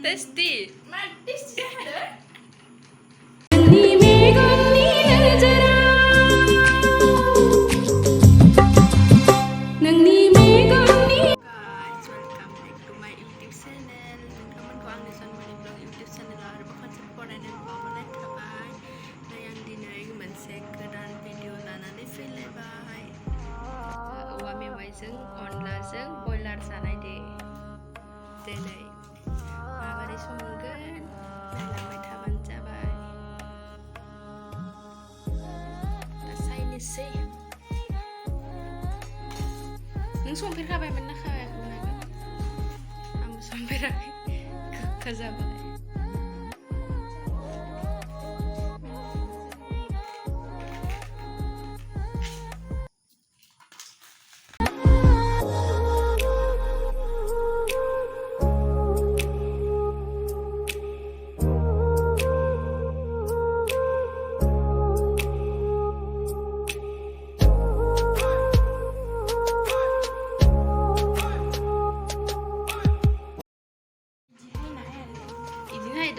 tasty जों अनलाजों बयलार जानाय दे दिनै माबोरै संगोन नायलांबाय थाबानो जाबाय सायनोसै नों संफेरखाबायमोन ना खाबायाखैमोन आंबो संफेराखै गोखा जाबाय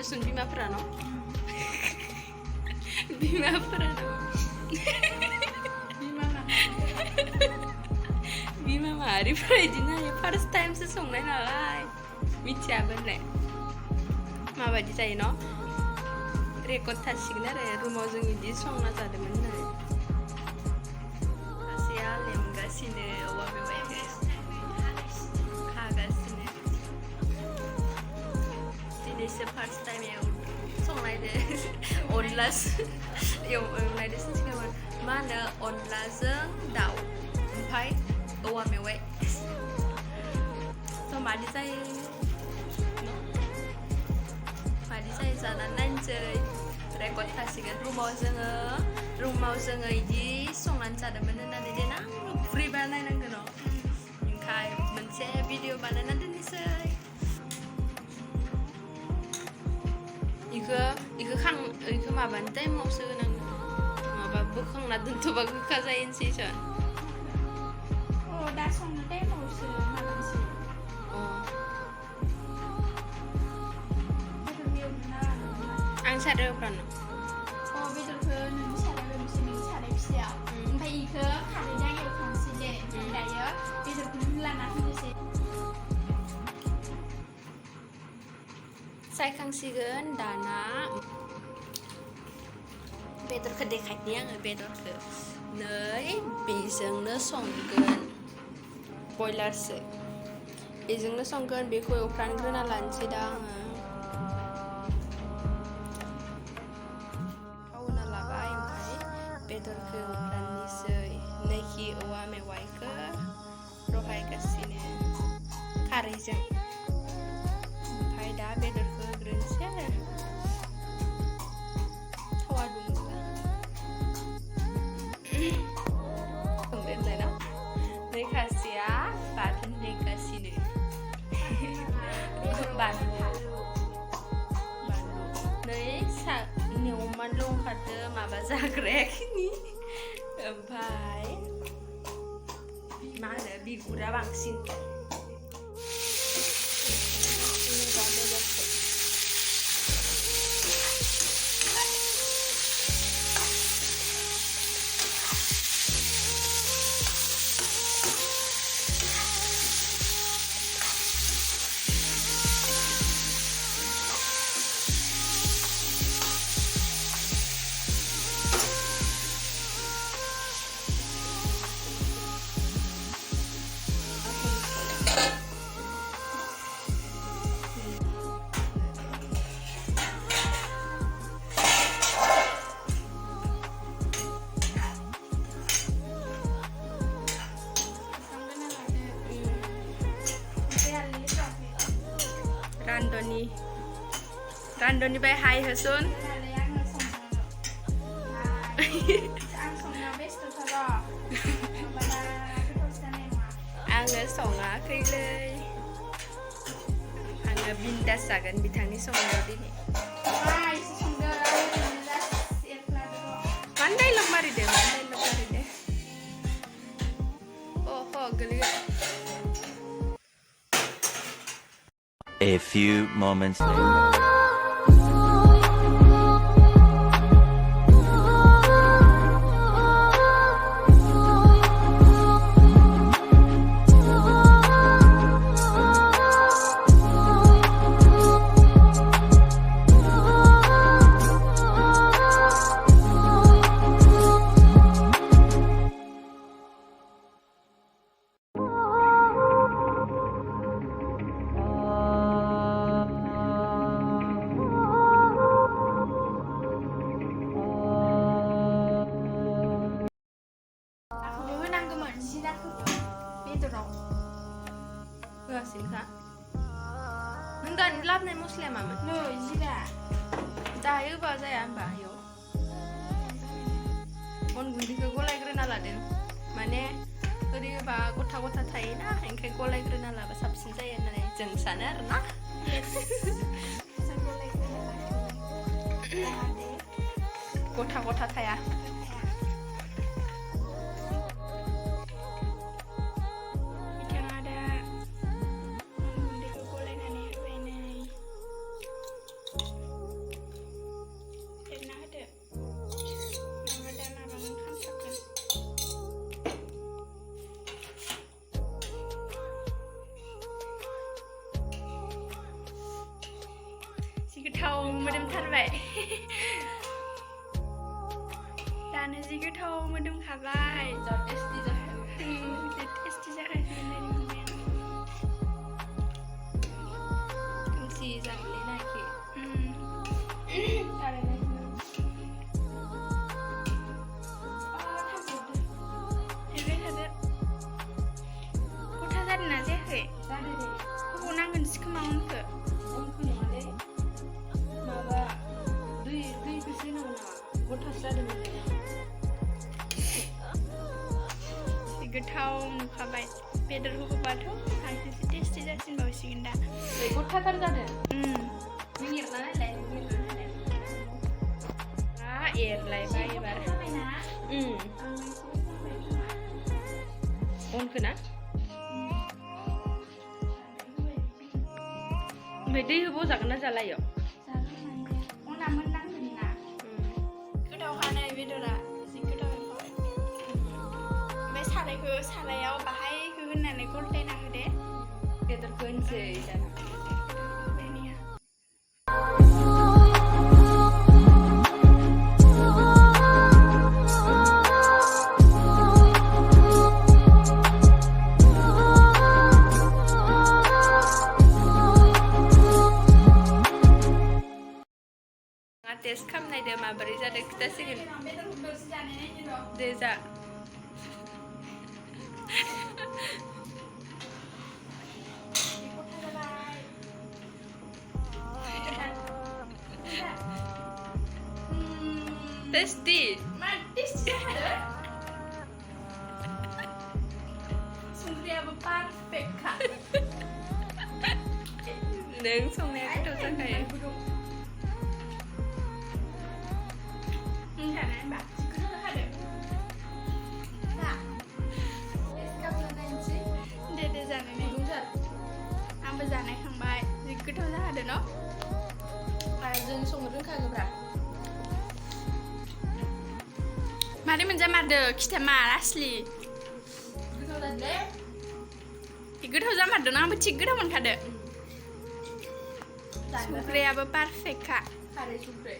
Dusun bimaफोरा न' बिमा माहारिफोरा इदिनो हायो फार्स्ट टाइमसो संनाय नालाय मिथियाबो होनलाय माबायदि जायो न' रेकर्ड थासिगोन आरो रुमाव जों इदि संना जादोंमोन होननानै सासेया लेमगासिनो औवा मेवाइखौ खागासिनो दिनैसो फार्स्ट टाइम संनायदो अनलाजों एवनायदोसो सिगांमोन मा होनो अनलाजों दाउ ओमफ्राय औवा मेवाइ थ' मादि जायो जानानै नायनोसै रेकर्ड थासिगोन रुमाव जोङो इदि संनानै जादोंमोन होननानै देनां फुरैबा नायनांगोन न' ओंखाय मोनसे भिडिअ बानायना दोननोसै इखो माबानि टाइमावसो होनांगौ माबा बोखांना दोनथ'बा गोखा जायोनोसै सन दा संनो टाइमावसो माबानोसै आं साराय एवफ्रानो बेदरखौ नोंनि साराय एवनोसै नोंनि साराय फिसायाव ओमफ्राय इखो खारैजों एवखांसै दे दायो बेदरखौ लाना फैनोसै सायखांसिगोन दाना बेदरखौ देखायनि आङो बेदरखौ नै बेजोंनो संगोन बयलारसो बेजोंनो संगोन बेखौ एवफ्रानग्रोना लानोसै दा आङो थावना लाबाय ओमफ्राय बेदरखौ एवफ्राननोसै नैखि औवा मेवाइखौ रहायगासिनो खारैजों ओमफ्राय दा बेदरखौ होग्रोनोसै आरो थावा दुंब्ला संदेरनाय ना नै खासेया बाथोन देगासिनो बानलु नै नेवमान ओंखारदो माबा जाग्रायाखिनि ओमफ्राय मा होनो बिगुरा बांसिन रानद'निफ्राय हाय होसन आङो सङाखैलै आङो बिन्दास जागोन बिथांनि संनायाव दिनै मानो डाइलग मारिदो अह गोलैगोन A few moments later. Aku dulu nang kemen sih dah Pedro. होआसिनखा नों दानि लाबोनाय मस्लाया मामोन No, jira. जायोबा जाया होमबा इयाव अन गुन्दैखौ गलायग्रोना लादों माने ओरैबा गथा गथा थायोना ओंखाय गलायग्रोना लाबा साबसिन जायो होननानै जों सानो आरोना Sambil lagi ada. गथा गथा थाया Ikan ada. Dia boleh nani ini. Pernah ada. Nama dan abang kan sakit. Si ketahu medem terbaik. Dan si ketahu medem kabai. Testi jahat dari mana? खोमसि जागोनलै नाखि Ada lagi. Gथा जादोंना जायाखै? जादो दे बबाव नांगोन सि खोमा उनखो? अनखौ नङालै माबा दैखौसो होनांगौ नामा गथासो जादोंमोनलै जि गोथाव नुखाबाय बेदरखौ होबाथ' आरो टेस्टि जासिनबावसिगोन दा बै गथाथार जादों नों एरना नायलाय एरलायबाय एबार जाबायना अनखौ ना ओमफ्राय दै होबावजागोन ना जाला इयाव अना मोननांगोन ना गोथावखानै बेदरा जि गोथाव नुखाबाय ओमफ्राय सारायाव बाहाय होनानै गलटायना होदे बेदरखौ होनसै दाना बेनिया टेस्ट खालामनायदो माबोरै जादों खिथासिगोन बेदरखौ दसे जानाय नायनो र' दे जा टेस्टी संख्रियाबो पारफेक्टखा नों संनाया गोथाव जाखायो दे जानानै आंबो जानायखांबाय जि गोथाव जाखादों न' जों संनो रोंखागोब्रा मारै मोनजामारदो खिथामा लासलि गोथाव जादोंलै गोथाव जामारदों आंबो थिग गोथाव मोनखादो संख्रियाबो पारफेक्टखा खारै संख्रि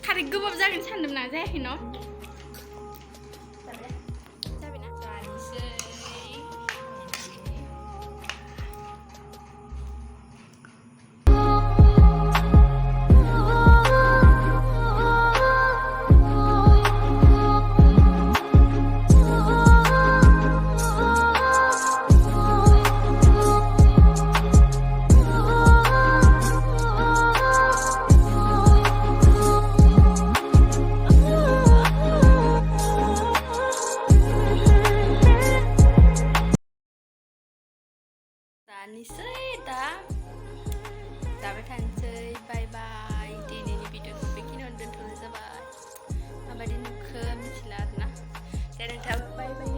खारै गोबाब जागोन सानदोंमोन आं जायाखै न' जाबायना जानोसै जानोसै दा जाबाय थानोसै बाय बाय दिनैनि भिडिअखौ बेखिनियावनो दोनथ'नाय जाबाय माबायदि नुखो मिथिला आरोना दे नोंथाङाबो बाय बाय